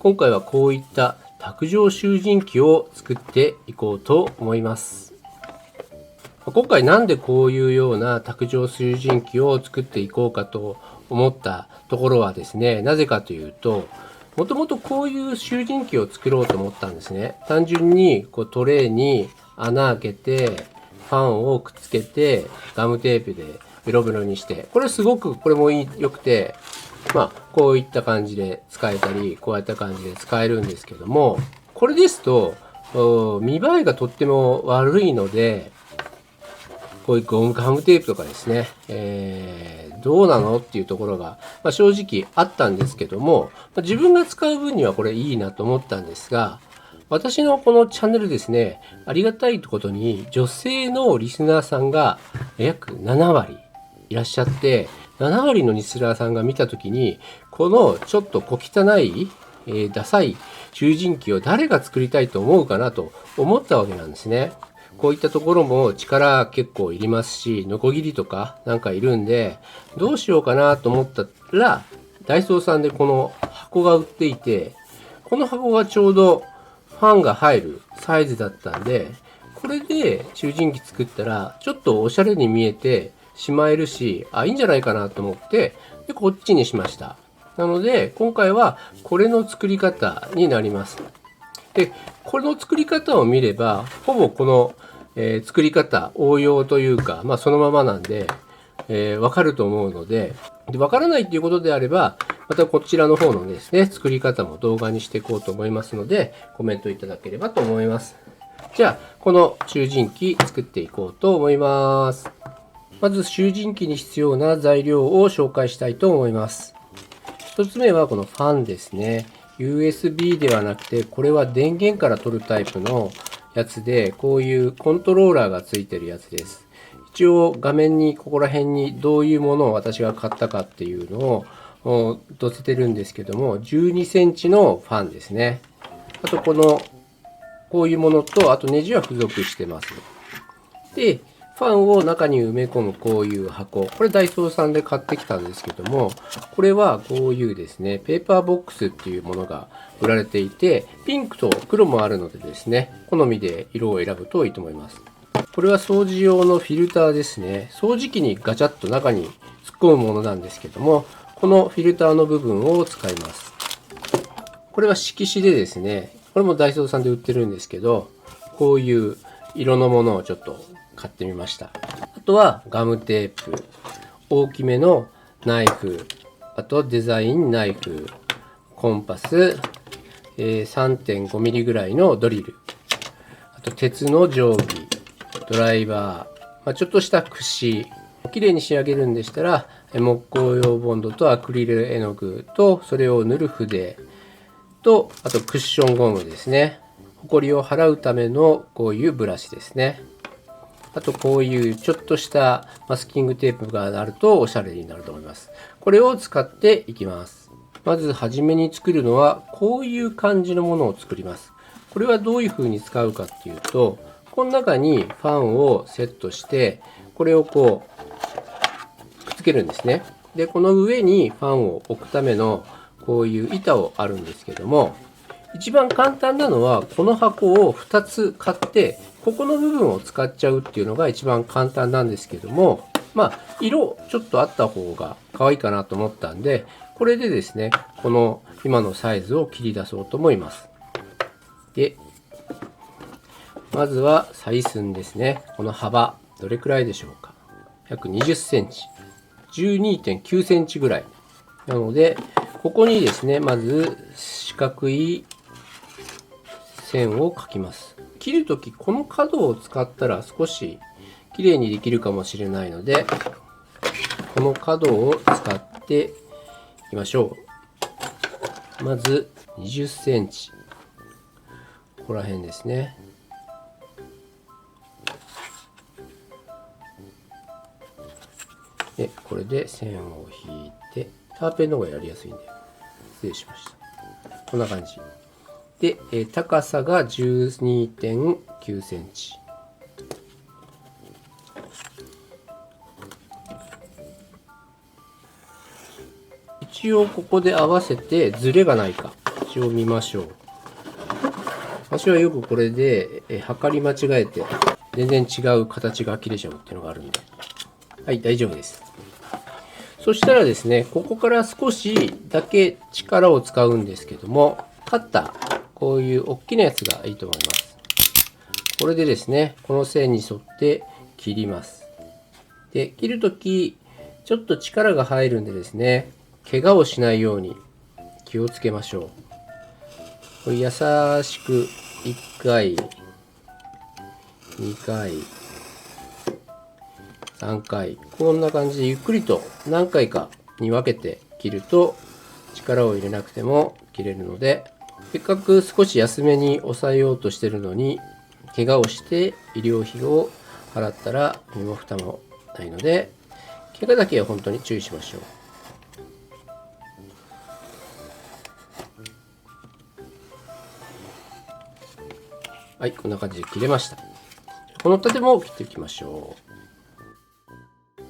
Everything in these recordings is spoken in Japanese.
今回はこういった卓上集塵機を作っていこうと思います。今回なんでこういうような卓上集塵機を作っていこうかと思ったところはですね、なぜかというと、もともとこういう集塵機を作ろうと思ったんですね。単純にトレーに穴開けて、ファンをくっつけて、ガムテープでベロベロにして、これすごくこれも良くて、こういった感じで使えたり、こういった感じで使えるんですけども、これですと、見栄えがとっても悪いので、こういうガムテープとかですね、どうなのっていうところが、正直あったんですけども、自分が使う分にはこれいいなと思ったんですが、私のこのチャンネルですね、ありがたいことに女性のリスナーさんが約7割いらっしゃって、7割のリスナーさんが見たときに、このちょっと小汚い、ダサい集塵機を誰が作りたいと思うかなと思ったわけなんですね。こういったところも力結構いりますし、ノコギリとかなんかいるんで、どうしようかなと思ったら、ダイソーさんでこの箱が売っていて、この箱がちょうどファンが入るサイズだったんで、これで集塵機作ったら、ちょっとおしゃれに見えてしまえるし、いいんじゃないかなと思って、で、こっちにしました。なので、今回はこれの作り方になります。で、この作り方を見れば、ほぼこの、作り方、応用というか、そのままなんで、わかると思うので、わからないっていうことであれば、またこちらの方のですね、作り方も動画にしていこうと思いますので、コメントいただければと思います。じゃあ、この集塵機作っていこうと思います。まず、集塵機に必要な材料を紹介したいと思います。一つ目はこのファンですね。USB ではなくて、これは電源から取るタイプのやつで、こういうコントローラーがついてるやつです。一応画面にここら辺にどういうものを私が買ったかっていうのを載せてるんですけども、12センチのファンですね。あとこういうものと、あとネジは付属してます。で、ファンを中に埋め込むこういう箱。これダイソーさんで買ってきたんですけども、これはこういうですね、ペーパーボックスっていうものが売られていて、ピンクと黒もあるのでですね、好みで色を選ぶといいと思います。これは掃除用のフィルターですね。掃除機にガチャッと中に突っ込むものなんですけども、このフィルターの部分を使います。これは色紙でですね、これもダイソーさんで売ってるんですけど、こういう色のものをちょっと買ってみました。あとはガムテープ、大きめのナイフ、あとデザインナイフ、コンパス、3.5 ミリぐらいのドリル、あと鉄の定規、ドライバー、ちょっとした櫛、綺麗に仕上げるんでしたら木工用ボンドとアクリル絵の具とそれを塗る筆と、あとクッションゴムですね。ホコリを払うためのこういうブラシですね。あとこういうちょっとしたマスキングテープがあるとおしゃれになると思います。これを使っていきます。まずはじめに作るのはこういう感じのものを作ります。これはどういう風に使うかっていうと、この中にファンをセットして、これをこうくっつけるんですね。で、この上にファンを置くためのこういう板をあるんですけども、一番簡単なのはこの箱を2つ買ってここの部分を使っちゃうっていうのが一番簡単なんですけども、色ちょっとあった方が可愛いかなと思ったんで、これでですね、この今のサイズを切り出そうと思います。で、まずは採寸ですね。この幅どれくらいでしょうか。約20センチ、12.9 センチぐらいなので、ここにですね、まず四角い線を描きます。切るときこの角を使ったら少し綺麗にできるかもしれないので、この角を使っていきましょう。まず20センチ、ここら辺ですね。で、これで線を引いて、ターペンの方がやりやすいんで失礼しました。こんな感じで、高さが 12.9 センチ。一応ここで合わせてズレがないか一応見ましょう。私はよくこれで測り間違えて全然違う形が切れちゃうっていうのがあるんで、はい、大丈夫です。そしたらですね、ここから少しだけ力を使うんですけども、カッター、こういう大きなやつがいいと思います。これでですね、この線に沿って切ります。で、切るとき、ちょっと力が入るんでですね、怪我をしないように気をつけましょう。これ優しく1回、2回、3回、こんな感じでゆっくりと何回かに分けて切ると力を入れなくても切れるので、せっかく少し安めに抑えようとしてるのに怪我をして医療費を払ったら身も蓋もないので、怪我だけは本当に注意しましょう。はい、こんな感じで切れました。この縦も切っていきましょう。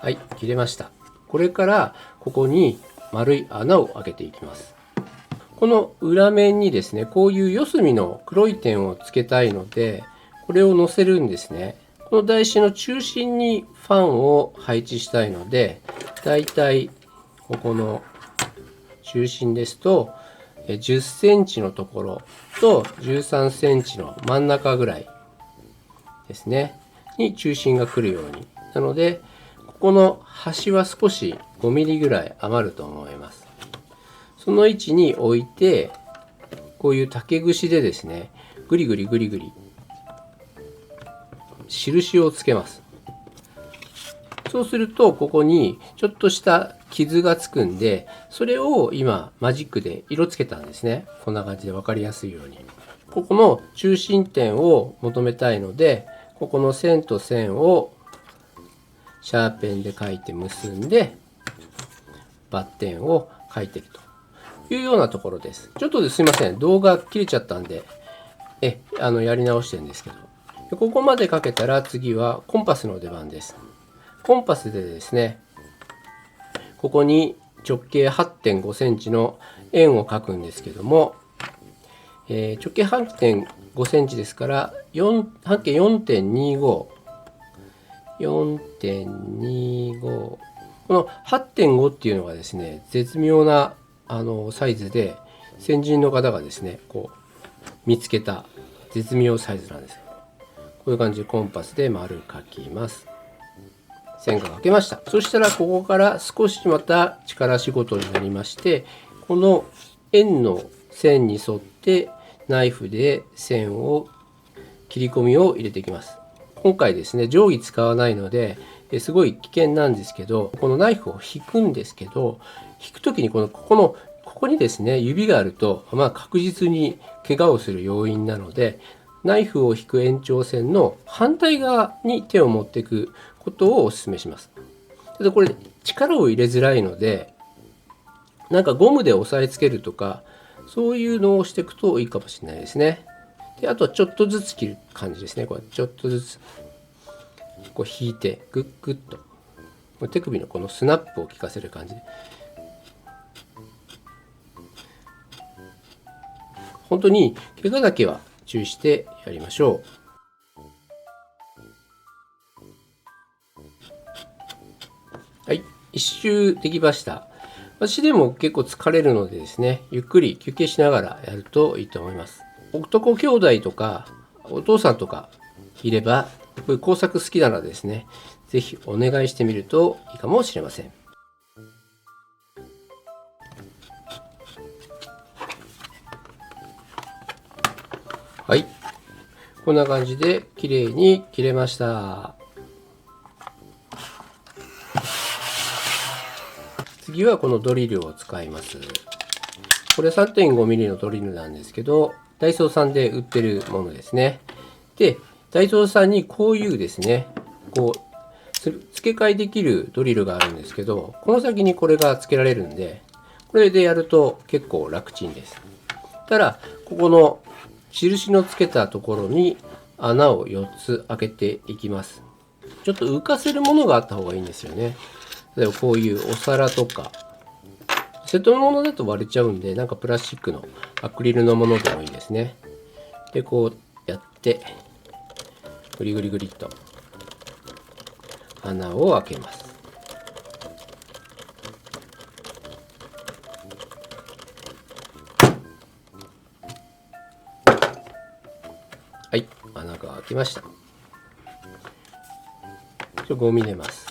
はい、切れました。これからここに丸い穴を開けていきます。この裏面にですね、こういう四隅の黒い点をつけたいので、これを乗せるんですね。この台紙の中心にファンを配置したいので、だいたいここの中心ですと、10センチのところと13センチの真ん中ぐらいですね、に中心が来るように。なので、ここの端は少し5ミリぐらい余ると思います。その位置に置いて、こういう竹串でですね、ぐりぐりぐりぐり印をつけます。そうするとここにちょっとした傷がつくんで、それを今マジックで色つけたんですね。こんな感じで分かりやすいように。ここの中心点を求めたいので、ここの線と線をシャーペンで描いて結んでバッテンを描いているというようなところです。ちょっとすいません、動画切れちゃったんでやり直してるんですけど、ここまで描けたら次はコンパスの出番です。コンパスでですね、ここに直径 8.5 センチの円を描くんですけども、直径 8.5 センチですから半径 4.25 この 8.5 っていうのがですね、絶妙なサイズで、先人の方がですねこう見つけた絶妙サイズなんです。こういう感じでコンパスで丸描きます。線が描けました。そしたらここから少しまた力仕事になりまして、この円の線に沿ってナイフで線を切り込みを入れていきます。今回ですね、定規使わないのですごい危険なんですけど、このナイフを引くんですけど、引く時にここにですね指があると、確実に怪我をする要因なので、ナイフを引く延長線の反対側に手を持っていくことをお勧めします。ただこれ力を入れづらいので、なんかゴムで押さえつけるとか、そういうのをしていくといいかもしれないですね。で、あとはちょっとずつ切る感じですね。これちょっとずつこう引いてグッグッと手首のこのスナップを効かせる感じで、本当に怪我だけは注意してやりましょう。はい、一周できました。私でも結構疲れるのでですね、ゆっくり休憩しながらやるといいと思います。男兄弟とかお父さんとかいれば、こういう工作好きならですね、是非お願いしてみるといいかもしれません。はい、こんな感じで綺麗に切れました。次はこのドリルを使います。これ 3.5 ミリのドリルなんですけど、ダイソーさんで売ってるものですね。で、ダイソーさんにこういうですね、こう付け替えできるドリルがあるんですけど、この先にこれが付けられるんで、これでやると結構楽ちんです。ただここの印のつけたところに穴を4つ開けていきます。ちょっと浮かせるものがあった方がいいんですよね。例えばこういうお皿とか、セットのものだと割れちゃうんで、なんかプラスチックのアクリルのものでもいいですね。で、こうやってグリグリグリっと穴を開けます。はい、穴が開きました。ゴミ入れます。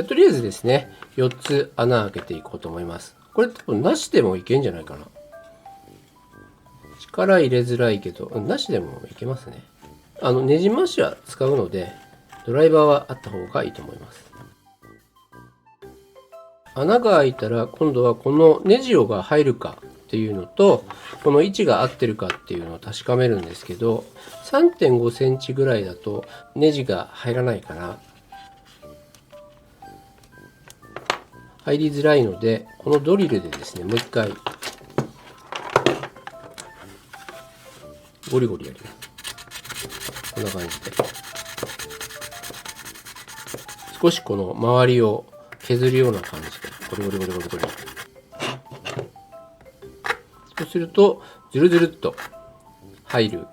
とりあえずですね、4つ穴開けていこうと思います。これ多分なしでもいけんじゃないかな。力入れづらいけど、なしでもいけますね。ネジ回しは使うので、ドライバーはあった方がいいと思います。穴が開いたら、今度はこのネジが入るかっていうのと、この位置が合ってるかっていうのを確かめるんですけど、3.5 センチぐらいだとネジが入らないかな。入りづらいので、このドリルでですね、もう一回ゴリゴリやります。こんな感じで少しこの周りを削るような感じでゴリゴリゴリゴリゴリ。そうするとズルズルっと入る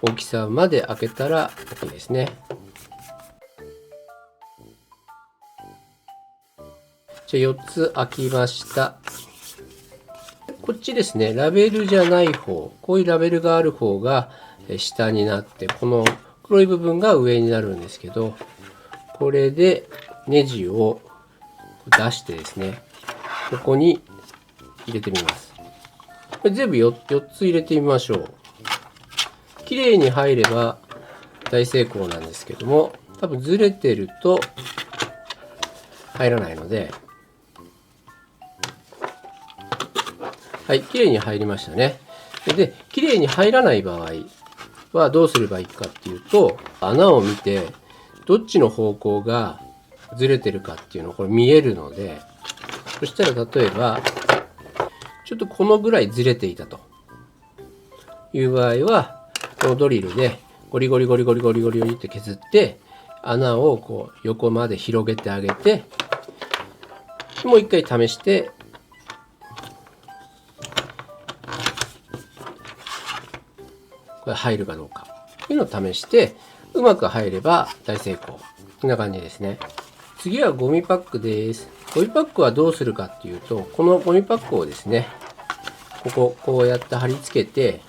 大きさまで開けたら OK ですね。じゃあ4つ開きました。こっちですね、ラベルじゃない方、こういうラベルがある方が下になって、この黒い部分が上になるんですけど、これでネジを出してですね、ここに入れてみます。これ全部 4つ入れてみましょう。綺麗に入れば大成功なんですけども、多分ずれてると入らないので、はい、綺麗に入りましたね。で、綺麗に入らない場合はどうすればいいかっていうと、穴を見て、どっちの方向がずれてるかっていうのをこれ見えるので、そしたら例えば、ちょっとこのぐらいずれていたという場合は、このドリルでゴリゴリゴリゴリゴリゴリゴリって削って、穴をこう横まで広げてあげて、もう一回試して、これ入るかどうかっていうのを試して、うまく入れば大成功。こんな感じですね。次はゴミパックです。ゴミパックはどうするかっていうと、このゴミパックをですね、こうやって貼り付けて、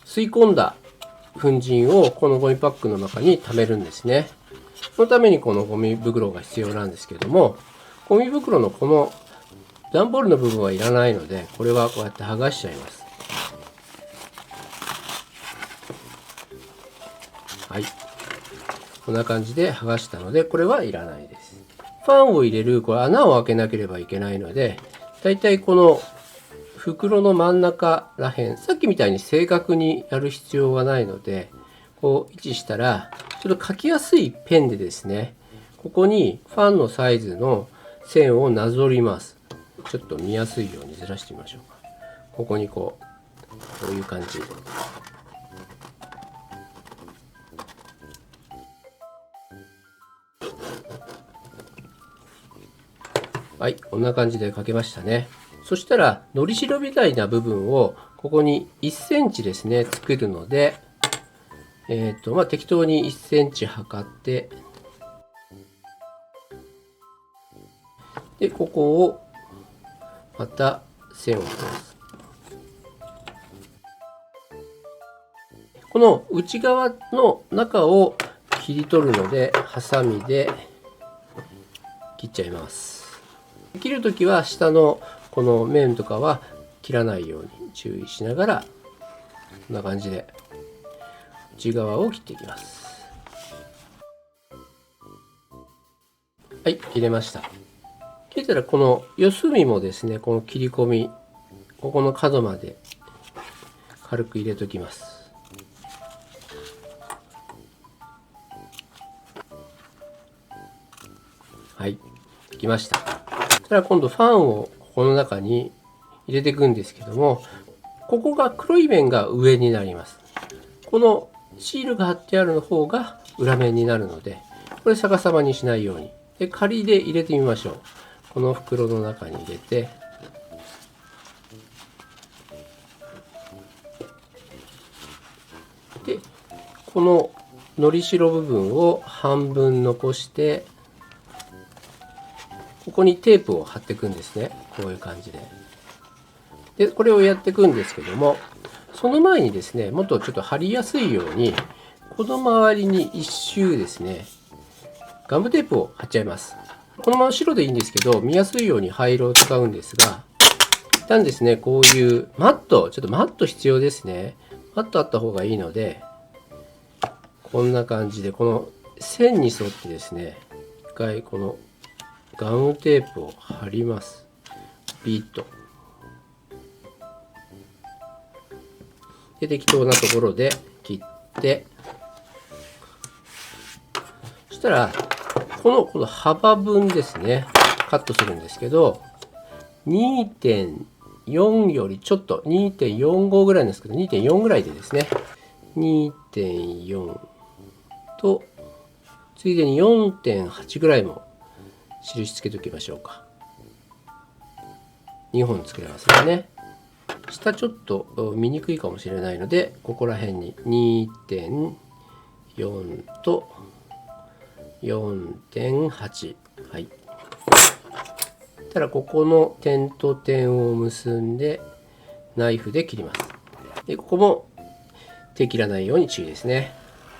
吸い込んだ粉塵をこのゴミパックの中に溜めるんですね。そのためにこのゴミ袋が必要なんですけども、ゴミ袋のこの段ボールの部分はいらないので、これはこうやって剥がしちゃいます。はい。こんな感じで剥がしたので、これはいらないです。ファンを入れる、これ穴を開けなければいけないので、だいたいこの袋の真ん中らへん、さっきみたいに正確にやる必要はないので、こう位置したら、ちょっと書きやすいペンでですね、ここにファンのサイズの線をなぞります。ちょっと見やすいようにずらしてみましょうか。ここにこういう感じ。はい、こんな感じで書けましたね。そしたら、のりしろみたいな部分を、ここに1センチですね、作るので、適当に1センチ測って、で、ここを、また線を引きます。この内側の中を切り取るので、ハサミで切っちゃいます。切るときは下のこの面とかは切らないように注意しながら、こんな感じで内側を切っていきます。はい、切れました。切れたらこの四隅もですね、この切り込み、ここの角まで軽く入れときます。はい、できました。そしたら今度ファンをここの中に入れていくんですけども、ここが黒い面が上になります。このシールが貼ってあるの方が裏面になるので、これ逆さまにしないように。で、仮で入れてみましょう。この袋の中に入れて、でこののりしろ部分を半分残して、ここにテープを貼っていくんですね。こういう感じで。でこれをやっていくんですけども、その前にですね、もっとちょっと貼りやすいように、この周りに一周ですね、ガムテープを貼っちゃいます。このまま白でいいんですけど、見やすいように灰色を使うんですが、一旦ですね、こういうマット、ちょっとマット必要ですね。マットあった方がいいので、こんな感じで、この線に沿ってですね、一回このガムテープを貼ります。ピッと。で、適当なところで切って、そしたら、この幅分ですね、カットするんですけど、2.4 よりちょっと、2.45 ぐらいなんですけど、2.4 ぐらいでですね、2.4 と、ついでに 4.8 ぐらいも印つけておきましょうか。2本作れますよね。下ちょっと見にくいかもしれないので、ここら辺に 2.4 と 4.8、はい。たらここの点と点を結んでナイフで切ります。でここも手切らないように注意ですね。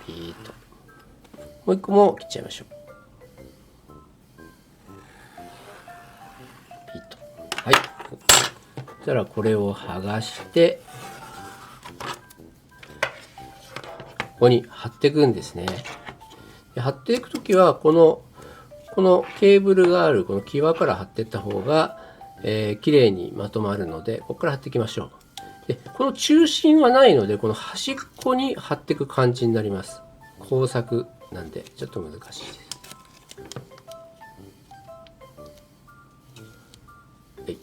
ピーッと。もう一個も切っちゃいましょう。ピッと。はい。そしたらこれを剥がして、ここに貼っていくんですね。で貼っていくときはこのケーブルがあるこの際から貼っていった方が、綺麗にまとまるので、ここから貼っていきましょう。でこの中心はないので、この端っこに貼っていく感じになります。工作なんでちょっと難しいです。はい。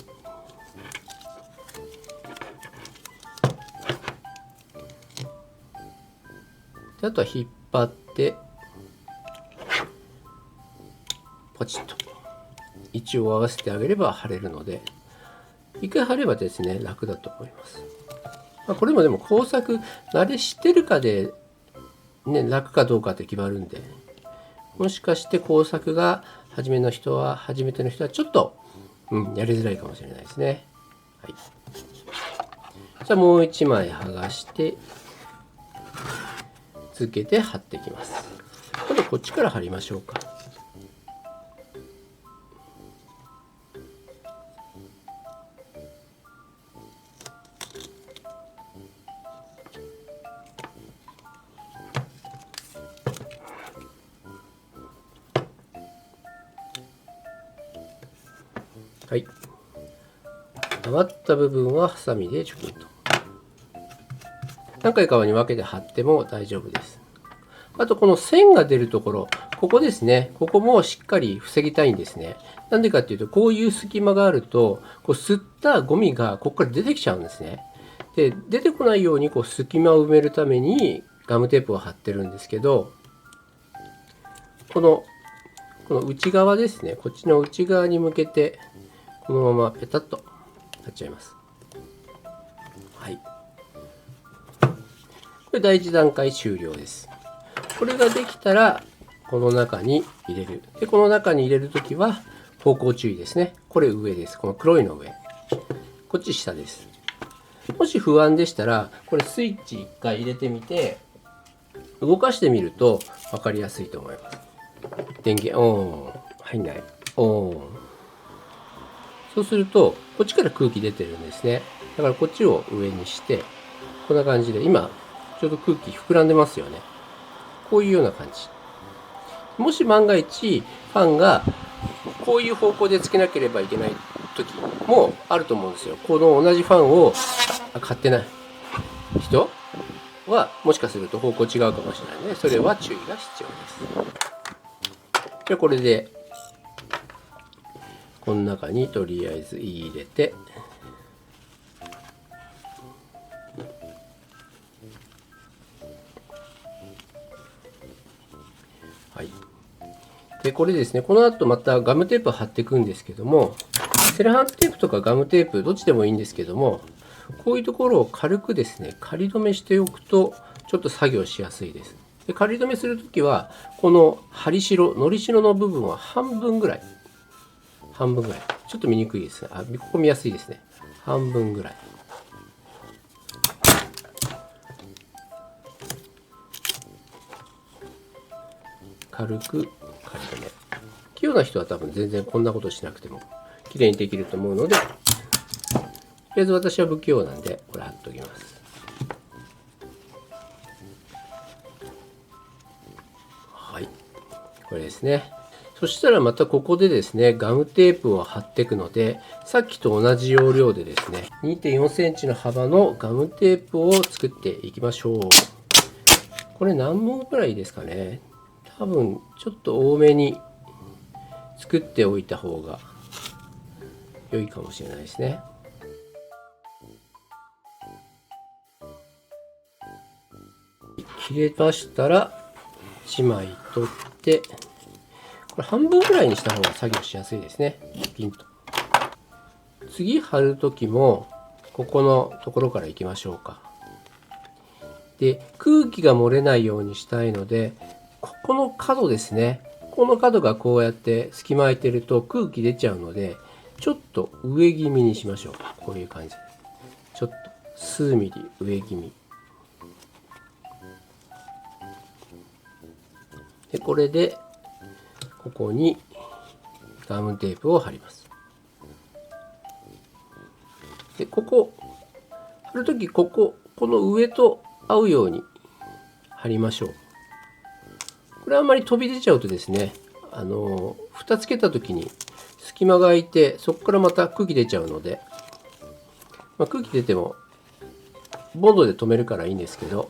であとは引っ張ってポチッと位置を合わせてあげれば貼れるので、一回貼ればですね、楽だと思います。これもでも工作慣れしてるかで、ね、楽かどうかって決まるんで、もしかして工作が初めての人はちょっと、やりづらいかもしれないですね。はい、じゃあもう一枚剥がして続けて貼っていきます。今度こっちから貼りましょうか。はい。余った部分はハサミでチョキンと。何回かに分けて貼っても大丈夫です。あとこの線が出るところ、ここですね。ここもしっかり防ぎたいんですね。なんでかっていうと、こういう隙間があると、こう吸ったゴミがここから出てきちゃうんですね。で、出てこないようにこう隙間を埋めるためにガムテープを貼ってるんですけど、この内側ですね。こっちの内側に向けて、このままペタッと貼っちゃいます。はい。これ第一段階終了です。これができたら、この中に入れる。で、この中に入れるときは、方向注意ですね。これ上です。この黒いの上。こっち下です。もし不安でしたら、これスイッチ1回入れてみて、動かしてみると分かりやすいと思います。電源、オン。入んない。オン。そうすると、こっちから空気出てるんですね。だからこっちを上にして、こんな感じで、今、ちょうど空気膨らんでますよね。こういうような感じ。もし万が一、ファンがこういう方向でつけなければいけない時もあると思うんですよ。この同じファンを買ってない人は、もしかすると方向違うかもしれないので、それは注意が必要です。じゃあこれで、この中にとりあえず入れて、はい。で、これですね、この後またガムテープ貼っていくんですけども、セロハンテープとかガムテープ、どっちでもいいんですけども、こういうところを軽くですね、仮止めしておくと、ちょっと作業しやすいです。で、仮止めするときは、この針代、のりしろの部分は半分ぐらい。半分ぐらい。ちょっと見にくいですね。ここ見やすいですね。半分ぐらい。軽く仮止め。器用な人は多分全然こんなことしなくても綺麗にできると思うので、とりあえず私は不器用なんで、これ貼っときます。はい。これですね。そしたらまたここでですね、ガムテープを貼っていくので、さっきと同じ要領でですね、2.4 センチの幅のガムテープを作っていきましょう。これ何本くらいですかね。多分ちょっと多めに作っておいた方が良いかもしれないですね。切れましたら1枚取って、これ半分くらいにした方が作業しやすいですね。ピンと。次貼る時もここのところからいきましょうか。で、空気が漏れないようにしたいので、ここの角ですね。この角がこうやって隙間空いてると空気出ちゃうので、ちょっと上気味にしましょう。こういう感じで。ちょっと数ミリ上気味。で、これで、ここにガムテープを貼ります。で、ここ、貼るとき、この上と合うように貼りましょう。これあんまり飛び出ちゃうとですね、蓋つけた時に隙間が空いて、そこからまた空気出ちゃうので、空気出てもボンドで留めるからいいんですけど、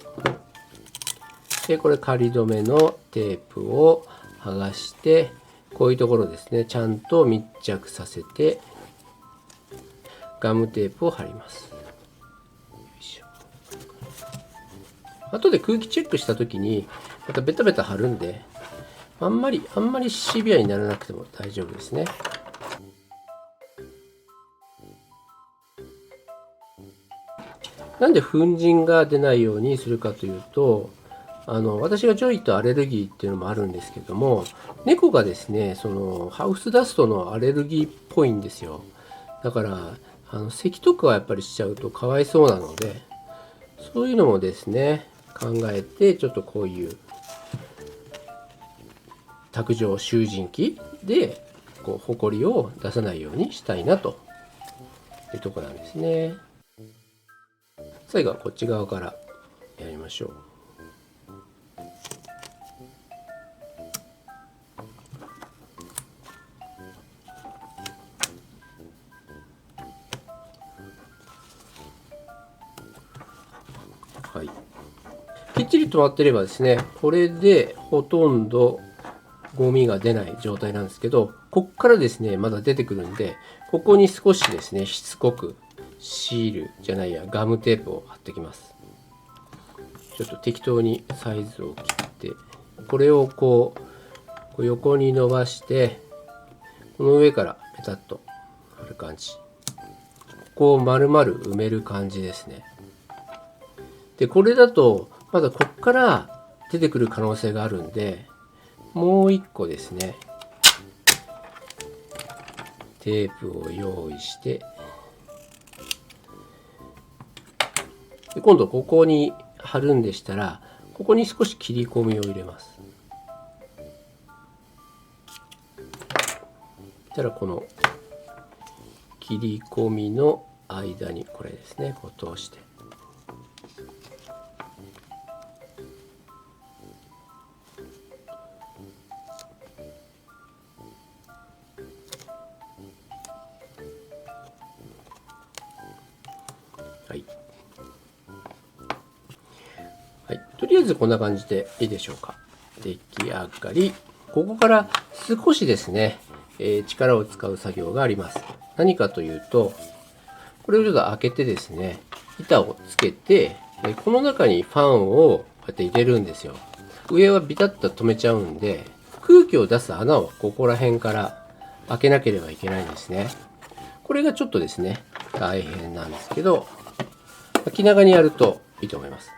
でこれ仮止めのテープを剥がして、こういうところですね、ちゃんと密着させてガムテープを貼ります。後で空気チェックした時にまたベタベタ貼るんで、あんまりシビアにならなくても大丈夫ですね。なんで粉塵が出ないようにするかというと、私がジョイとアレルギーっていうのもあるんですけども、猫がですね、そのハウスダストのアレルギーっぽいんですよ。だから咳とかはやっぱりしちゃうとかわいそうなので、そういうのもですね考えて、ちょっとこういう卓上集塵機でこうホコリを出さないようにしたいなというところなんですね。最後はこっち側からやりましょう。はい、きっちり止まってればですね、これでほとんどゴミが出ない状態なんですけど、こっからですねまだ出てくるんで、ここに少しですねしつこくシールじゃないやガムテープを貼ってきます。ちょっと適当にサイズを切って、これをこう横に伸ばして、この上からペタッと貼る感じ。ここを丸々埋める感じですね。でこれだとまだこっから出てくる可能性があるんで、もう一個ですねテープを用意して、で今度ここに貼るんでしたら、ここに少し切り込みを入れます。そしたらこの切り込みの間にこれですね、こう通して、はいはい、とりあえずこんな感じでいいでしょうか。出来上がり。ここから少しですね、力を使う作業があります。何かというと、これをちょっと開けてですね、板をつけて、この中にファンをこうやって入れるんですよ。上はビタッと止めちゃうんで、空気を出す穴をここら辺から開けなければいけないんですね。これがちょっとですね、大変なんですけど、気長にやるといいと思います。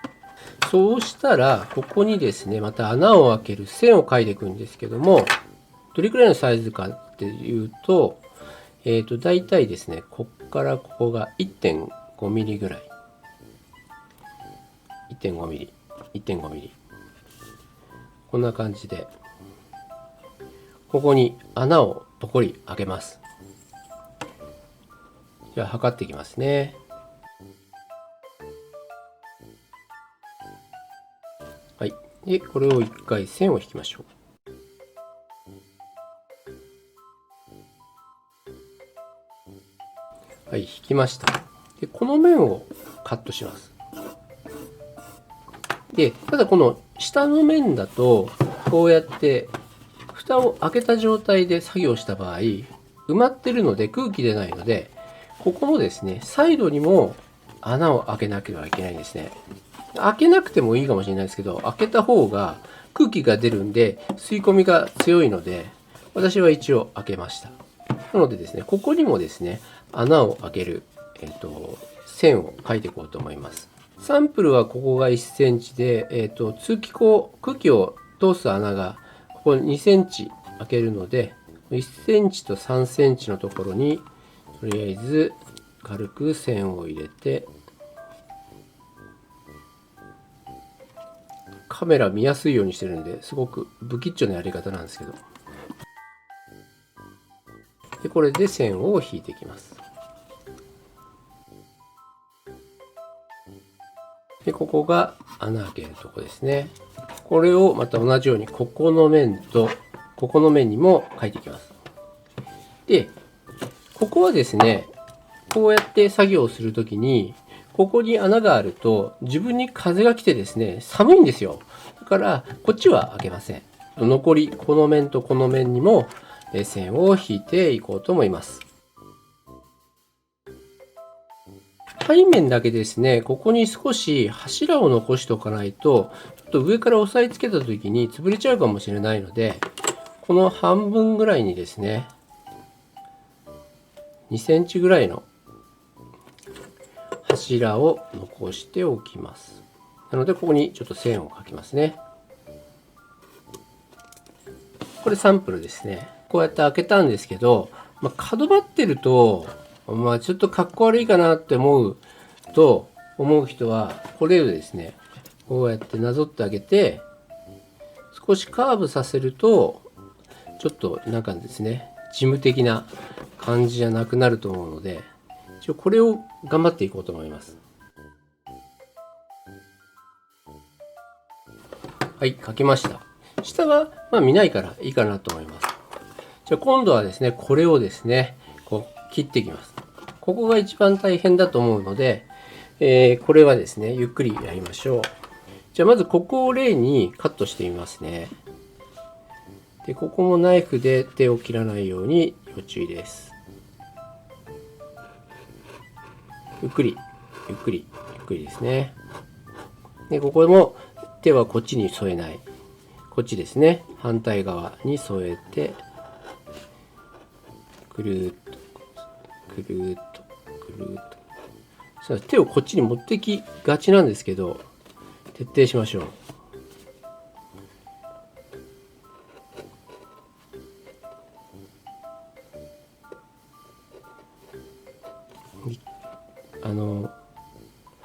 そうしたら、ここにですね、また穴を開ける線を描いていくんですけども、どれくらいのサイズかっていうと、大体ですね、こっからここが 1.5 ミリぐらい。1.5 ミリ。1.5 ミリ。こんな感じで、ここに穴をポコリ開けます。じゃあ、測っていきますね。はい。で、これを一回線を引きましょう。はい、引きました。で、この面をカットします。で、ただこの下の面だと、こうやって蓋を開けた状態で作業した場合、埋まってるので空気出ないので、ここのですね、サイドにも穴を開けなければいけないんですね。開けなくてもいいかもしれないですけど、開けた方が空気が出るんで、吸い込みが強いので、私は一応開けました。なのでですね、ここにもですね、穴を開ける、線を描いていこうと思います。サンプルはここが1センチで、通気口、空気を通す穴がここ2センチ開けるので、1センチと3センチのところに、とりあえず軽く線を入れて、カメラ見やすいようにしてるんですごく不吉祥なやり方なんですけど、でこれで線を引いていきます。でここが穴開けるとこですね。これをまた同じようにここの面とここの面にも書いていきます。でここはですね、こうやって作業をするときにここに穴があると自分に風が来てですね、寒いんですよ。だからこっちは開けません。残りこの面とこの面にも線を引いていこうと思います。背面だけですね、ここに少し柱を残しておかないと、ちょっと上から押さえつけた時に潰れちゃうかもしれないので、この半分ぐらいにですね、2センチぐらいの柱を残しておきます。なので、ここにちょっと線を描きますね。これサンプルですね。こうやって開けたんですけど、角張ってると、ちょっとかっこ悪いかなって思う人は、これをですね、こうやってなぞってあげて、少しカーブさせると、ちょっとなんかですね、事務的な感じじゃなくなると思うので、一応これを頑張っていこうと思います。はい、書きました。下は見ないからいいかなと思います。じゃあ今度はですね、これをですね、こう切っていきます。ここが一番大変だと思うので、これはですね、ゆっくりやりましょう。じゃあまずここを例にカットしてみますね。で、ここもナイフで手を切らないように要注意です。ゆっくり、ゆっくり、ゆっくりですね。で、ここも手はこっちに添えない。こっちですね。反対側に添えて、くるーっと、くるーっと、くるーっと。手をこっちに持ってきがちなんですけど、徹底しましょう。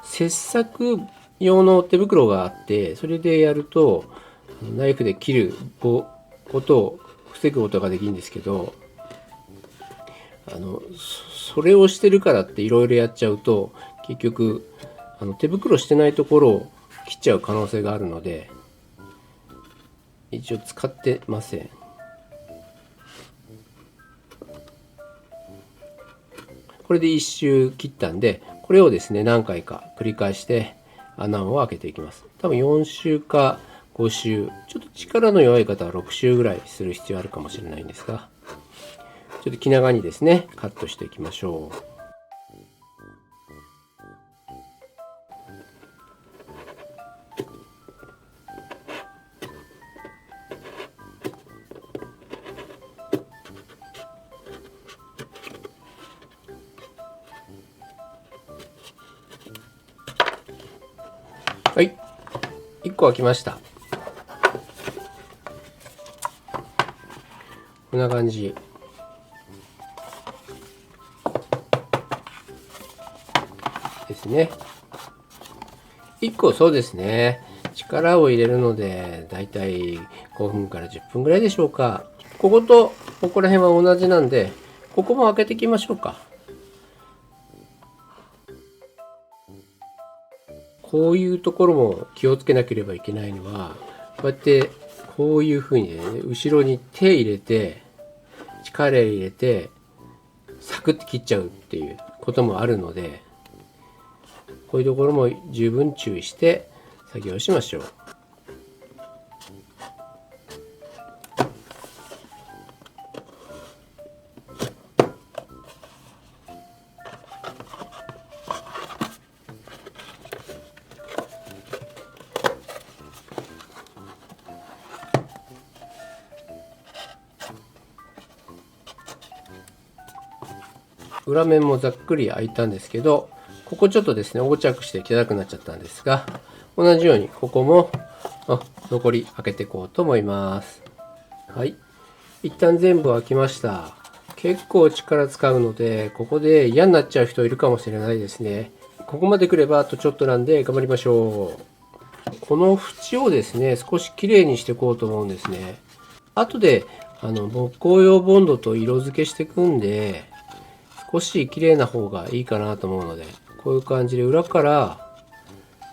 切削用の手袋があって、それでやるとナイフで切ることを防ぐことができるんですけど、それをしてるからっていろいろやっちゃうと、結局手袋してないところを切っちゃう可能性があるので、一応使ってません。これで1周切ったんで、これをですね、何回か繰り返して穴を開けていきます。多分4周か5周、ちょっと力の弱い方は6周ぐらいする必要あるかもしれないんですが、ちょっと気長にですね、カットしていきましょう。はい、1個開きました。こんな感じですね。1個そうですね。力を入れるのでだいたい5分から10分ぐらいでしょうか。こことここら辺は同じなんで、ここも開けていきましょうか。こういうところも気をつけなければいけないのは、こうやってこういうふうにね、後ろに手入れて力入れてサクッて切っちゃうっていうこともあるので、こういうところも十分注意して作業しましょう。裏面もざっくり開いたんですけど、ここちょっとですね横着して汚くなっちゃったんですが、同じようにここも残り開けていこうと思います。はい、一旦全部開きました。結構力使うので、ここで嫌になっちゃう人いるかもしれないですね。ここまで来ればあとちょっとなんで頑張りましょう。この縁をですね少しきれいにしていこうと思うんですね。後で木工用ボンドと色付けしていくんで、少し綺麗な方がいいかなと思うので、こういう感じで裏から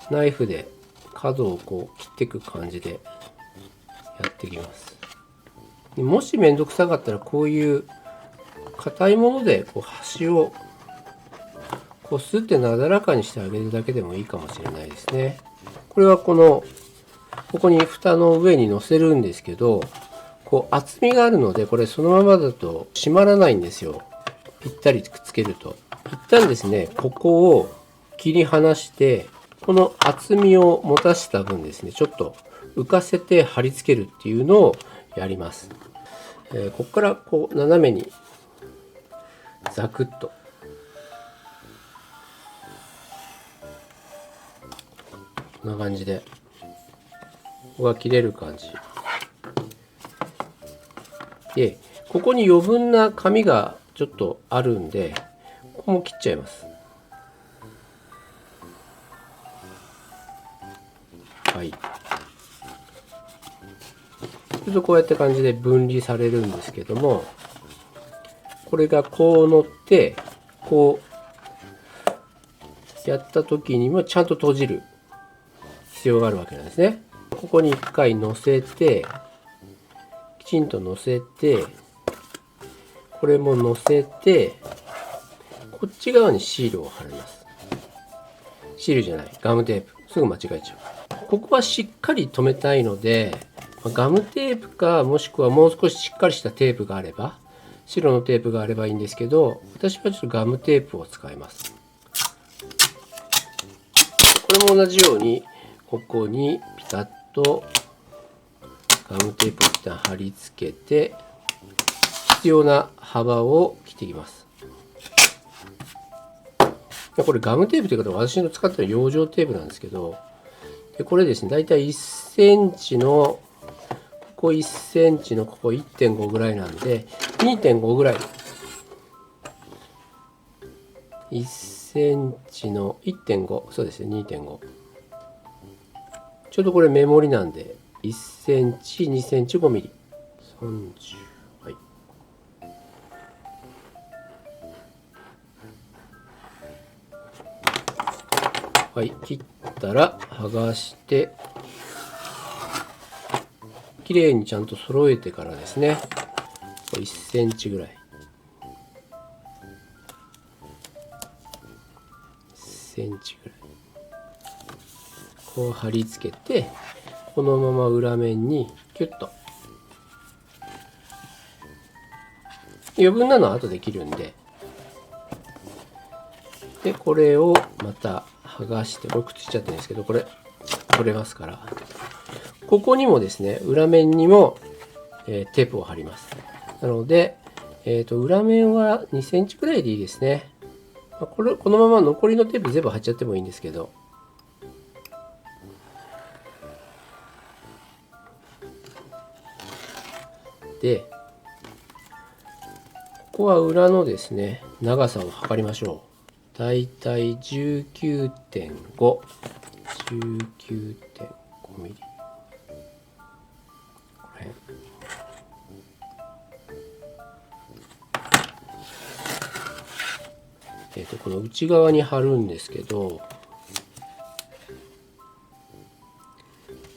ナイフで角をこう切っていく感じでやっていきます。もし面倒くさかったらこういう硬いものでこう端をこすってなだらかにしてあげるだけでもいいかもしれないですね。これはここに蓋の上に乗せるんですけど、こう厚みがあるのでこれそのままだと閉まらないんですよ。ぴったりくっつけると。一旦ですねここを切り離して、この厚みを持たせた分ですねちょっと浮かせて貼り付けるっていうのをやります。ここからこう斜めにザクッとこんな感じでここが切れる感じで、ここに余分な紙がちょっとあるんでここも切っちゃいます。はい、するとこうやって感じで分離されるんですけども、これがこう乗ってこうやった時にもちゃんと閉じる必要があるわけなんですね。ここに一回乗せて、きちんと乗せて、これも乗せて、こっち側にシールを貼ります。シールじゃない、ガムテープ。すぐ間違えちゃう。ここはしっかり留めたいので、ガムテープかもしくはもう少ししっかりしたテープがあれば、白のテープがあればいいんですけど、私はちょっとガムテープを使います。これも同じようにここにピタッとガムテープを一旦貼り付けて、必要な幅を切っていきます。これガムテープということは私の使っている養生テープなんですけど、これですね、だいたい1センチのここ1センチのここ 1.5 ぐらいなんで 2.5 ぐらい、1センチの 1.5、 そうですね 2.5、 ちょうどこれメモリなんで1センチ2センチ5ミリ30、はい、はい、切ったら剥がしてきれいにちゃんと揃えてからですね、1センチぐらい、1センチぐらいこう貼り付けて、このまま裏面にキュッと、余分なのは後で切るんで、でこれをまた剥がして、これくっついちゃってるんですけど、これ取れますから、ここにもですね裏面にも、テープを貼ります。なので、裏面は2センチくらいでいいですね。このまま残りのテープ全部貼っちゃってもいいんですけど、で、ここは裏のですね、長さを測りましょう。だいたい 19.5 ミリ。これこの内側に貼るんですけど、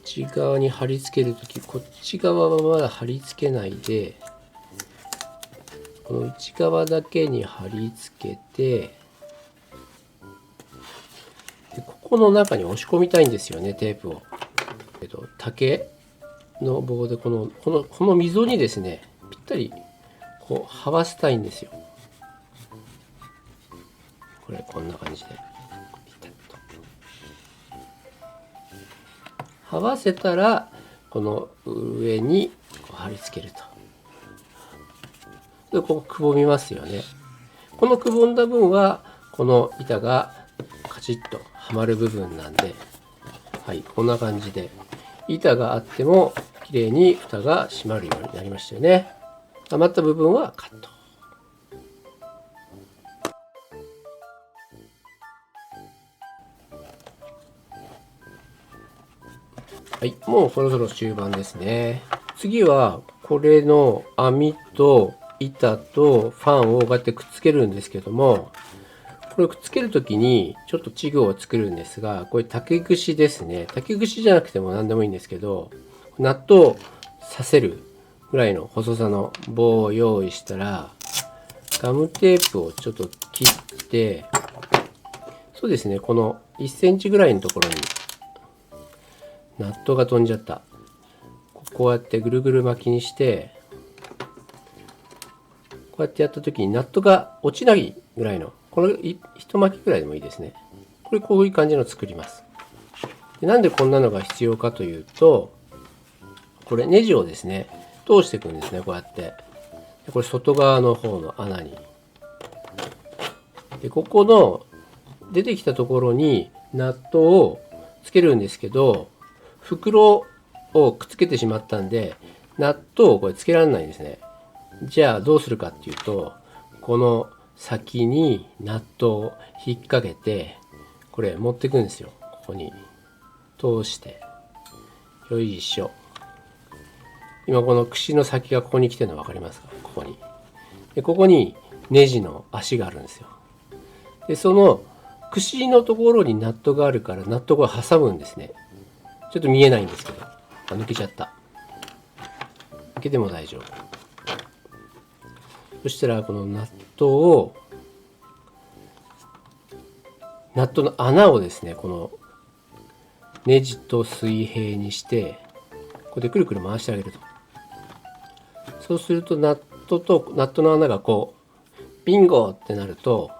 内側に貼り付けるとき、こっち側はまだ貼り付けないで、この内側だけに貼り付けて、でここの中に押し込みたいんですよね、テープを。竹の棒でこの溝にですね、ぴったりこうはわせたいんですよ。これこんな感じでピタッとはわせたら、この上にこう貼り付けると。でここくぼみますよね。このくぼんだ分はこの板がカチッとはまる部分なんで、はい、こんな感じで板があっても綺麗に蓋が閉まるようになりましたよね。余った部分はカット。はい、もうそろそろ終盤ですね。次はこれの網と板とファンをこうやってくっつけるんですけども、これくっつけるときにちょっと稚語を作るんですが、これ竹串ですね。竹串じゃなくても何でもいいんですけど、ナットを刺せるぐらいの細さの棒を用意したら、ガムテープをちょっと切って、そうですね、この1センチぐらいのところにナットが飛んじゃった。こうやってぐるぐる巻きにして、こうやってやった時にナットが落ちないぐらいの、この一巻きぐらいでもいいですね。こういう感じの作ります。でなんでこんなのが必要かというと、これネジをですね、通していくんですね、こうやって。でこれ外側の方の穴に。でここの出てきたところにナットをつけるんですけど、袋をくっつけてしまったんで、ナットをこれつけられないんですね。じゃあどうするかっていうと、この先にナットを引っ掛けて、これ持っていくんですよ。ここに通して、よいしょ。今この串の先がここに来てるの分かりますか？ここに。でここにネジの足があるんですよ。でその串のところにナットがあるから、ナットが挟むんですね。ちょっと見えないんですけど、抜けちゃった。抜けても大丈夫。そしたらこのナットの穴をですね、このネジと水平にして、ここでくるくる回してあげると。そうするとナットの穴がこうビンゴってなると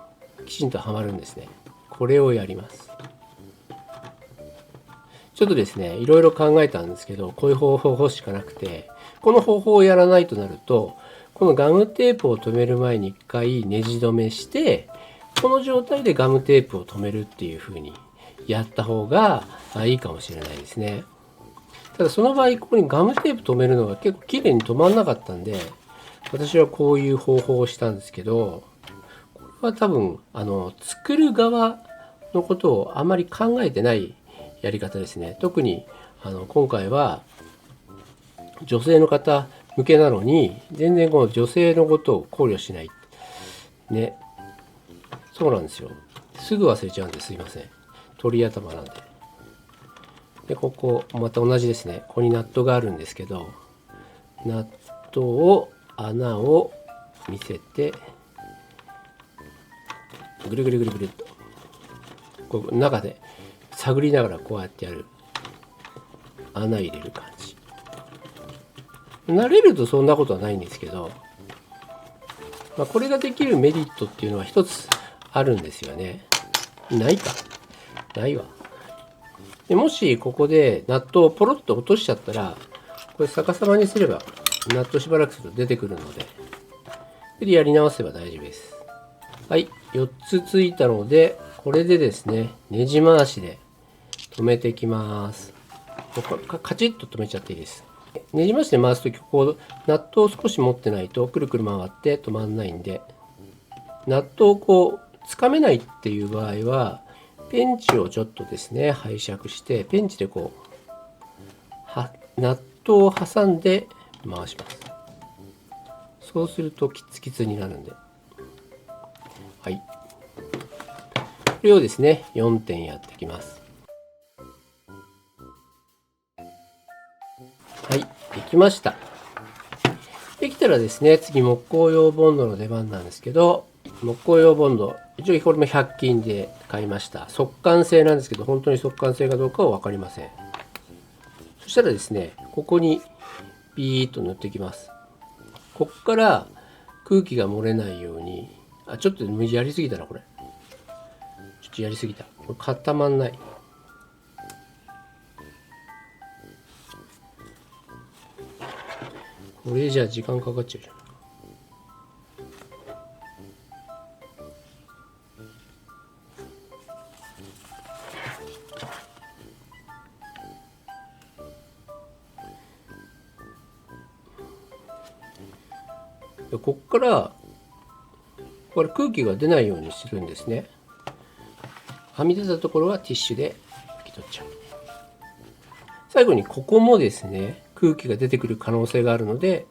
きちんとはまるんですね。これをやります。ちょっとですね、いろいろ考えたんですけど、こういう方法しかなくて、この方法をやらないとなると、このガムテープを留める前に一回ネジ止めして、この状態でガムテープを留めるっていう風にやった方がいいかもしれないですね。ただその場合、ここにガムテープ留めるのが結構綺麗に止まんなかったんで、私はこういう方法をしたんですけど、これは多分作る側のことをあまり考えてないやり方ですね。特に今回は女性の方向けなのに、全然この女性のことを考慮しないね。そうなんですよ。すぐ忘れちゃうんですいません。鳥頭なんで。でここまた同じですね。ここにナットがあるんですけど、ナットを穴を見せてぐるぐるぐるぐるっとこう中で探りながらこうやってやる。穴入れる感じ。慣れるとそんなことはないんですけど、これができるメリットっていうのは一つあるんですよね。ないか。ないわ。でもしここでナットをポロッと落としちゃったら、これ逆さまにすればナットしばらくすると出てくるので、でやり直せば大丈夫です。はい、4つついたので、これでですね、ネジ回しで留めていきます。カチッと留めちゃっていいです。ねじ回しで回すとき、ここナットを少し持ってないとくるくる回って止まらないんで、ナットをこうつかめないっていう場合はペンチをちょっとですね拝借して、ペンチでこうナットを挟んで回します。そうするとキツキツになるんで、はい、これをですね4点やっていきます。はい、できました。できたらですね、次木工用ボンドの出番なんですけど、木工用ボンド、一応これも100均で買いました。速乾性なんですけど、本当に速乾性かどうかは分かりません。そしたらですね、ここにビーッと塗っていきます。こっから空気が漏れないように、ちょっとやりすぎたな、これ。ちょっとやりすぎた。これ固まんない。これじゃ時間かかっちゃうじゃん。こっからこれ空気が出ないようにするんですね。はみ出たところはティッシュで拭き取っちゃう。最後にここもですね空気が出てくる可能性があるので、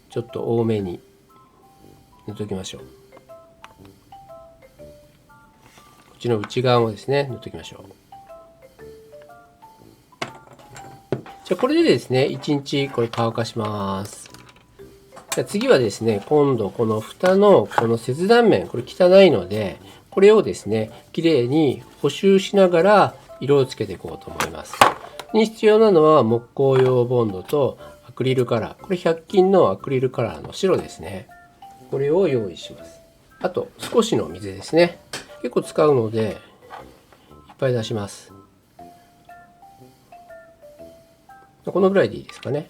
ちょっと多めに塗っておきましょう。こっちの内側もですね塗っておきましょう。じゃあこれでですね1日これ乾かします。じゃあ次はですね、今度この蓋のこの切断面、これ汚いので、これをですねきれいに補修しながら色をつけていこうと思います。に必要なのは木工用ボンドとアクリルカラー、これ100均のアクリルカラーの白ですね。これを用意します。あと少しの水ですね。結構使うのでいっぱい出します。このぐらいでいいですかね。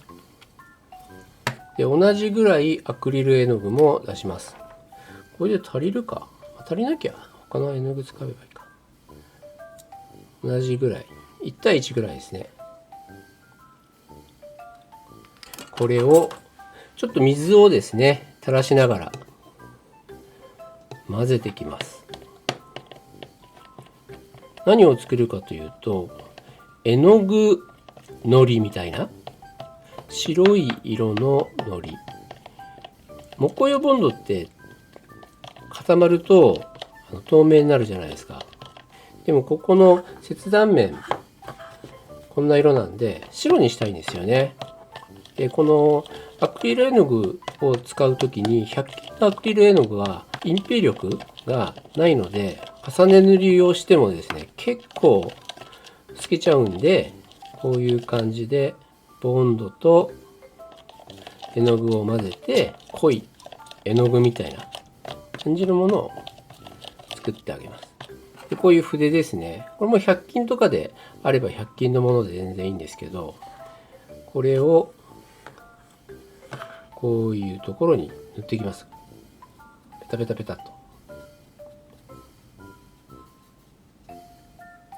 で同じぐらいアクリル絵の具も出します。これで足りるか、足りなきゃ他の絵の具使えばいいか。同じぐらい、1対1ぐらいですね。これをちょっと水をですね垂らしながら混ぜていきます。何を作るかというと、絵の具のりみたいな白い色ののり。木工用ボンドって固まると透明になるじゃないですか。でもここの切断面こんな色なんで白にしたいんですよね。でこのアクリル絵の具を使う時に100均のアクリル絵の具は隠蔽力がないので、重ね塗りをしてもですね結構透けちゃうんで、こういう感じでボンドと絵の具を混ぜて濃い絵の具みたいな感じのものを作ってあげます。でこういう筆ですね。これも100均とかであれば100均のもので全然いいんですけど、これをこういうところに塗っていきます。ペタペタペタっと。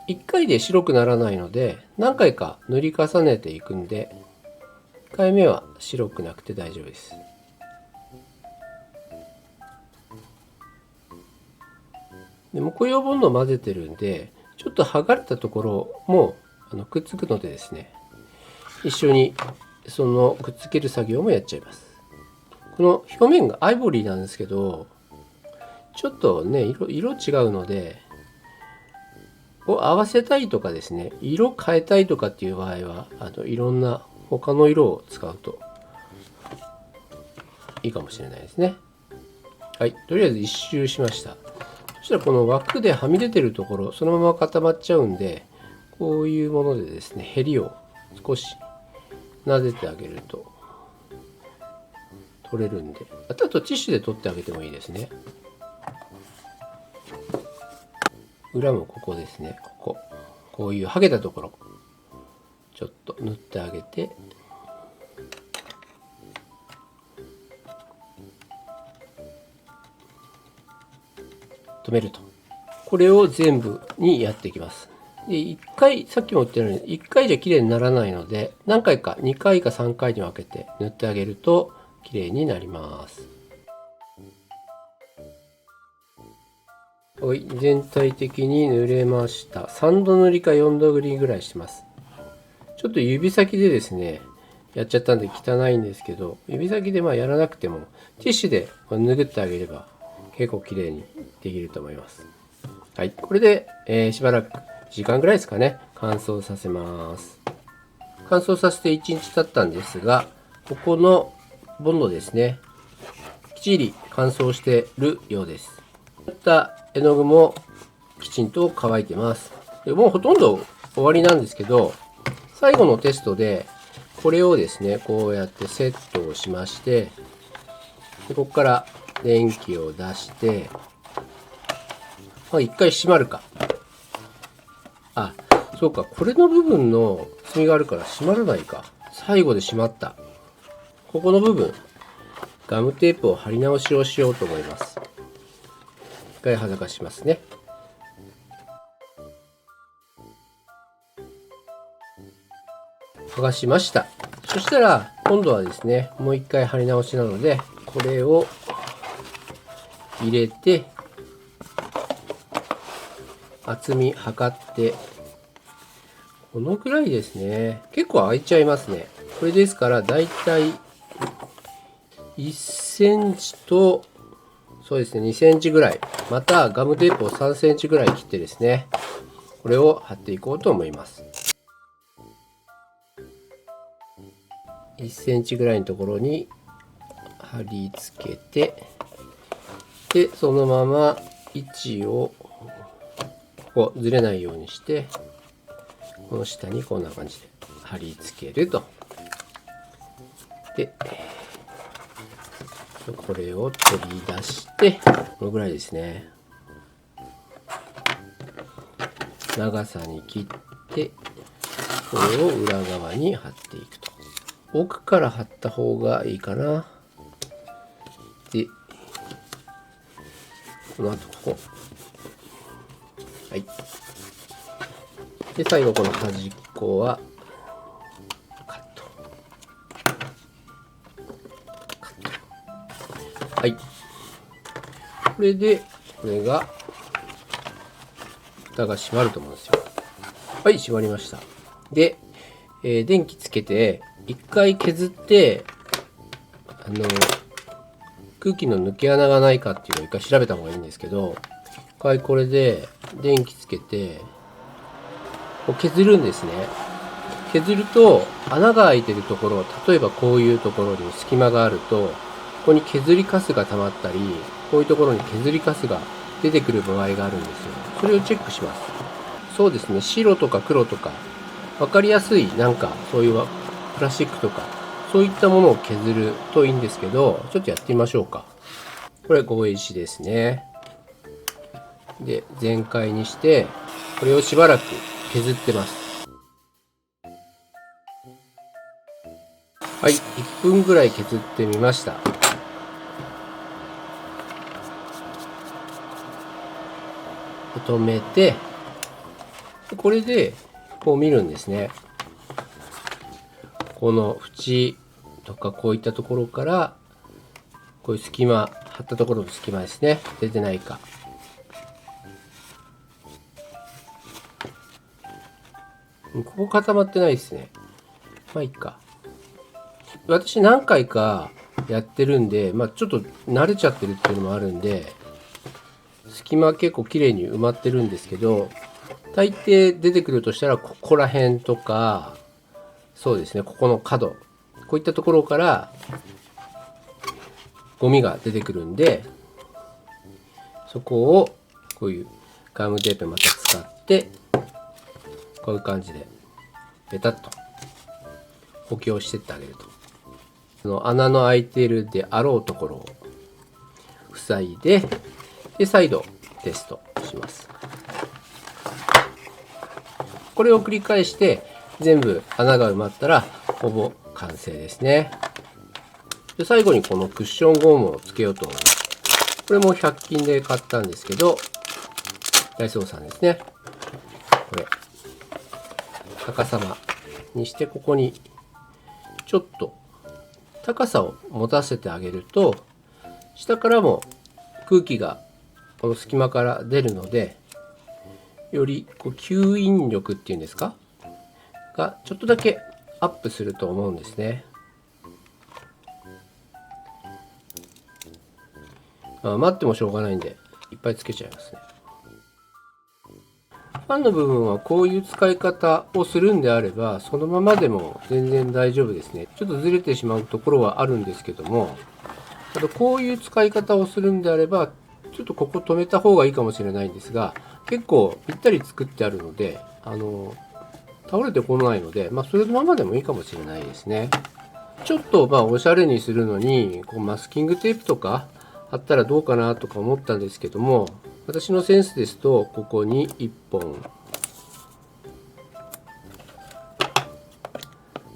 1回で白くならないので何回か塗り重ねていくんで、1回目は白くなくて大丈夫です。で木工用ボンドを混ぜてるんで、ちょっと剥がれたところもくっつくのでですね、一緒にそのくっつける作業もやっちゃいます。この表面がアイボリーなんですけど、ちょっとね色違うので、を合わせたいとかですね、色変えたいとかっていう場合はいろんな他の色を使うといいかもしれないですね。はい、とりあえず一周しました。そしたらこの枠ではみ出てるところそのまま固まっちゃうんで、こういうものでですねへりを少しなでてあげると取れるんで、あとティッシュで取ってあげてもいいですね。裏もここですね、こういう剥げたところちょっと塗ってあげて、止めると。これを全部にやっていきます。で、1回、さっきも言ったように、1回じゃ綺麗にならないので、何回か、2回か3回に分けて塗ってあげると綺麗になります。はい、全体的に塗れました。3度塗りか4度塗りぐらいしてます。ちょっと指先でですね、やっちゃったんで汚いんですけど、指先でやらなくても、ティッシュで拭ってあげれば結構綺麗にできると思います。はい、これで、しばらく時間ぐらいですかね、乾燥させます。乾燥させて1日経ったんですが、ここのボンドですね、きっちり乾燥してるようです。こういった絵の具もきちんと乾いてます。でもうほとんど終わりなんですけど、最後のテストでこれをですね、こうやってセットをしまして、でここから電気を出して、一回閉まるか。あ、そうか、これの部分の墨があるから閉まらないか。最後で閉まった。ここの部分、ガムテープを貼り直しをしようと思います。一回剥がしますね。剥がしました。そしたら今度はですね、もう一回貼り直しなので、これを入れて厚み測って、このくらいですね。結構開いちゃいますね。これですからだいたい1センチと、そうですね、2センチぐらい、またガムテープを3センチぐらい切ってですね、これを貼っていこうと思います。1センチぐらいのところに貼り付けて、でそのまま位置をここずれないようにして、この下にこんな感じで貼り付けると。でこれを取り出して、このぐらいですね、長さに切って、これを裏側に貼っていくと。奥から貼った方がいいかな。でこの後ここ、はい。で最後この端っこはカット。はい。これでこれが蓋が閉まると思うんですよ。はい、閉まりました。で、電気つけて一回削って、空気の抜け穴がないかっていうのを一回調べた方がいいんですけど、一回これで電気つけてこう削るんですね。削ると穴が開いてるところ、例えばこういうところに隙間があると、ここに削りカスが溜まったり、こういうところに削りカスが出てくる場合があるんですよ。それをチェックします。そうですね、白とか黒とか分かりやすい、そういうプラスチックとかそういったものを削るといいんですけど、ちょっとやってみましょうか。これ5A1ですね。で全開にしてこれをしばらく削ってます。はい、1分ぐらい削ってみました。止めて、これでこう見るんですね。この縁とかこういったところから、こういう隙間、貼ったところの隙間ですね、出てないか。ここ固まってないですね。まあいいか。私何回かやってるんで、ちょっと慣れちゃってるっていうのもあるんで、隙間結構綺麗に埋まってるんですけど、大抵出てくるとしたらここら辺とか、そうですね、ここの角、こういったところからゴミが出てくるんで、そこをこういうガムテープまた使って、こういう感じでベタッと補強してってあげると、その穴の開いているであろうところを塞いで、再度テストします。これを繰り返して全部穴が埋まったらほぼ完成ですね。で最後にこのクッションゴムをつけようと思います。これも100均で買ったんですけど、ダイソーさんですね。これ逆さまにして、ここにちょっと高さを持たせてあげると、下からも空気がこの隙間から出るので、よりこう吸引力っていうんですかがちょっとだけアップすると思うんですね。待ってもしょうがないんでいっぱいつけちゃいますね。ファンの部分はこういう使い方をするんであれば、そのままでも全然大丈夫ですね。ちょっとずれてしまうところはあるんですけども、あとこういう使い方をするんであれば、ちょっとここ止めた方がいいかもしれないんですが、結構ぴったり作ってあるので、倒れてこないので、それのままでもいいかもしれないですね。ちょっとおしゃれにするのに、こうマスキングテープとか貼ったらどうかなとか思ったんですけども、私のセンスですと、ここに1本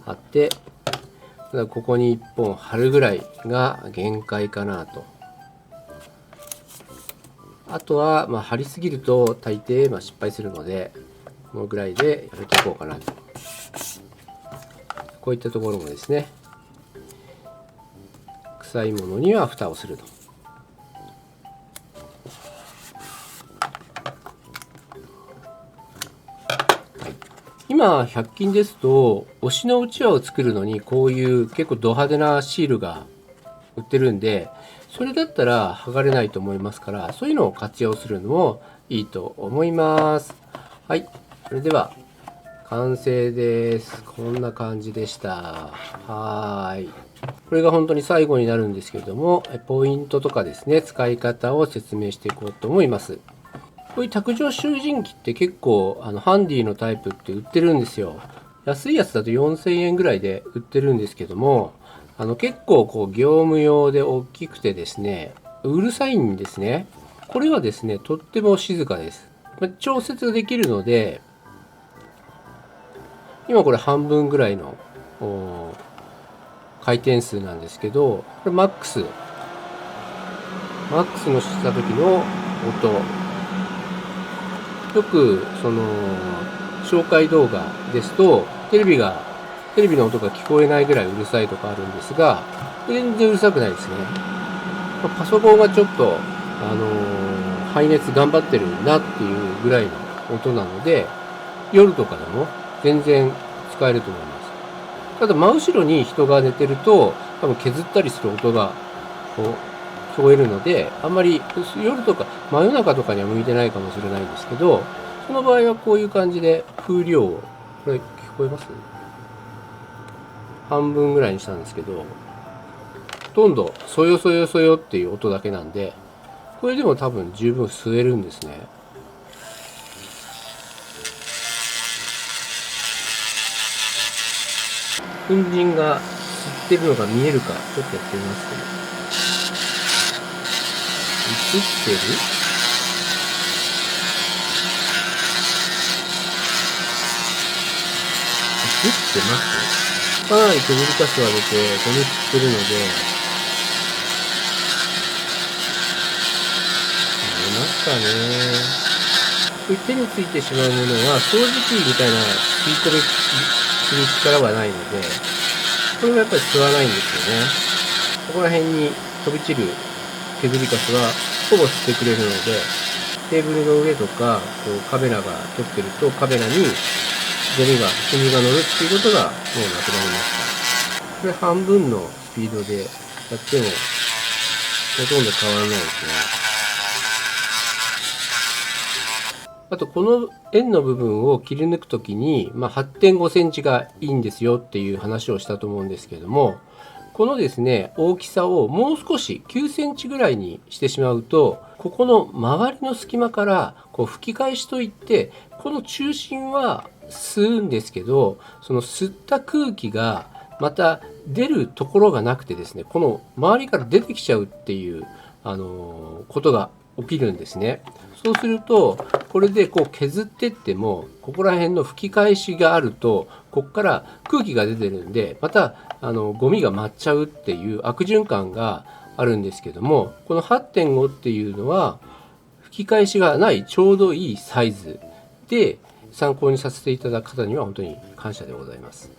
貼って、ここに1本貼るぐらいが限界かなと。あとは貼りすぎると大抵失敗するので、このぐらいでやめていこうかなと。こういったところもですね、臭いものには蓋をすると。今100均ですと推しのうちわを作るのにこういう結構ド派手なシールが売ってるんで、それだったら剥がれないと思いますから、そういうのを活用するのもいいと思います。はい、それでは完成です。こんな感じでした。はい。これが本当に最後になるんですけれども、ポイントとかですね、使い方を説明していこうと思います。こういう卓上集塵機って結構ハンディのタイプって売ってるんですよ。安いやつだと4000円ぐらいで売ってるんですけども、結構こう業務用で大きくてですね、うるさいんですね。これはですね、とっても静かです。調節できるので、今これ半分ぐらいの回転数なんですけど、これマックスのした時の音。よくその紹介動画ですとテレビの音が聞こえないぐらいうるさいとかあるんですが、全然うるさくないですね。パソコンがちょっと排熱頑張ってるなっていうぐらいの音なので、夜とかでも全然使えると思います。ただ真後ろに人が寝てると多分削ったりする音がこう聞こえるので、あんまり夜とか真夜中とかには向いてないかもしれないんですけど、その場合はこういう感じで風量を、これ聞こえます？半分ぐらいにしたんですけど、ほとんどそよそよそよっていう音だけなんで、これでも多分十分吸えるんですね。粉塵が吸ってるのが見えるかちょっとやってみますけど、映ってる？映ってます？かなり削りカスが出てゴミ吸ってるので、見えますかね。こういう手についてしまうものは掃除機みたいな吸い込みする力はないので、これもやっぱり吸わないんですよね。ここら辺に飛び散る削りカスはほぼ吸ってくれるので、テーブルの上とかこうカメラが撮ってるとカメラにゴミが乗るっていうことがもうなくなりました。これ半分のスピードでやってもほとんど変わらないですね。あとこの円の部分を切り抜くときに、8.5 センチがいいんですよっていう話をしたと思うんですけども、このですね、大きさをもう少し9センチぐらいにしてしまうと、ここの周りの隙間からこう吹き返しといって、この中心は吸うんですけど、その吸った空気がまた出るところがなくてですね、この周りから出てきちゃうっていう、ことが起きるんですね。そうするとこれでこう削ってっても、ここら辺の吹き返しがあるとここから空気が出てるんで、またゴミが舞っちゃうっていう悪循環があるんですけども、この 8.5 っていうのは吹き返しがないちょうどいいサイズで、参考にさせていただく方には本当に感謝でございます。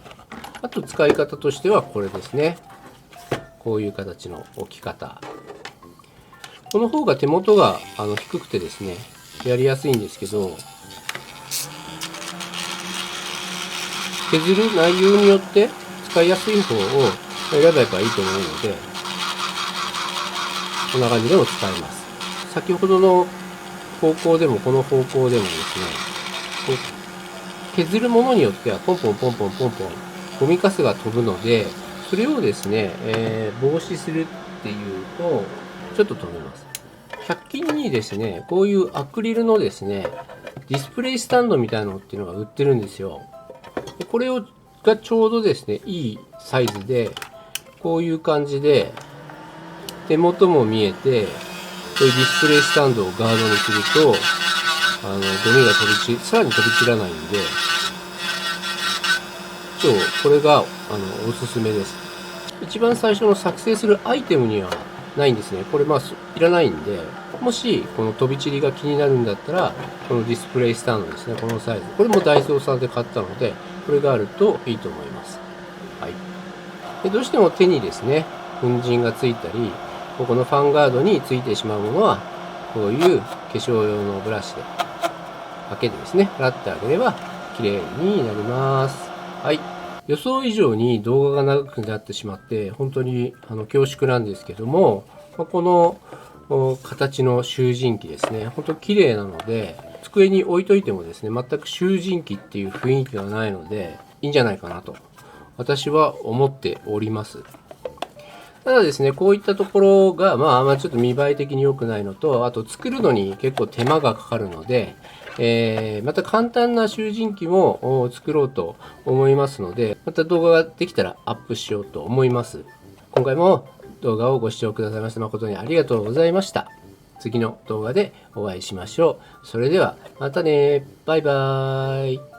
あと使い方としてはこれですね。こういう形の置き方。この方が手元が低くてですね、やりやすいんですけど、削る内容によって使いやすい方を選べばいいと思うので、こんな感じでも使えます。先ほどの方向でもこの方向でもですね、削るものによってはポンポンポンポンポンポンゴミカスが飛ぶので、それをですね、防止するっていうと、ちょっと止めます。100均にですね、こういうアクリルのですね、ディスプレイスタンドみたいなのっていうのが売ってるんですよ。でこれがちょうどですね、いいサイズで、こういう感じで、手元も見えて、こういうディスプレイスタンドをガードにすると、ゴミがさらに飛び散らないんで、これがおすすめです。一番最初の作成するアイテムにはないんですね。これいらないんで、もしこの飛び散りが気になるんだったら、このディスプレイスタンドですね、このサイズ。これもダイソーさんで買ったので、これがあるといいと思います。はい。でどうしても手にですね、粉塵がついたり、ここのファンガードについてしまうものは、こういう化粧用のブラシで開けてですね、洗ってあげれば綺麗になります。はい。予想以上に動画が長くなってしまって、本当に恐縮なんですけども、この形の集塵機ですね、本当綺麗なので、机に置いといてもですね、全く集塵機っていう雰囲気がないので、いいんじゃないかなと、私は思っております。ただですね、こういったところが、あんまちょっと見栄え的に良くないのと、あと作るのに結構手間がかかるので、また簡単な集塵機も作ろうと思いますので、また動画ができたらアップしようと思います。今回も動画をご視聴くださいまして誠にありがとうございました。次の動画でお会いしましょう。それではまたね。バイバーイ。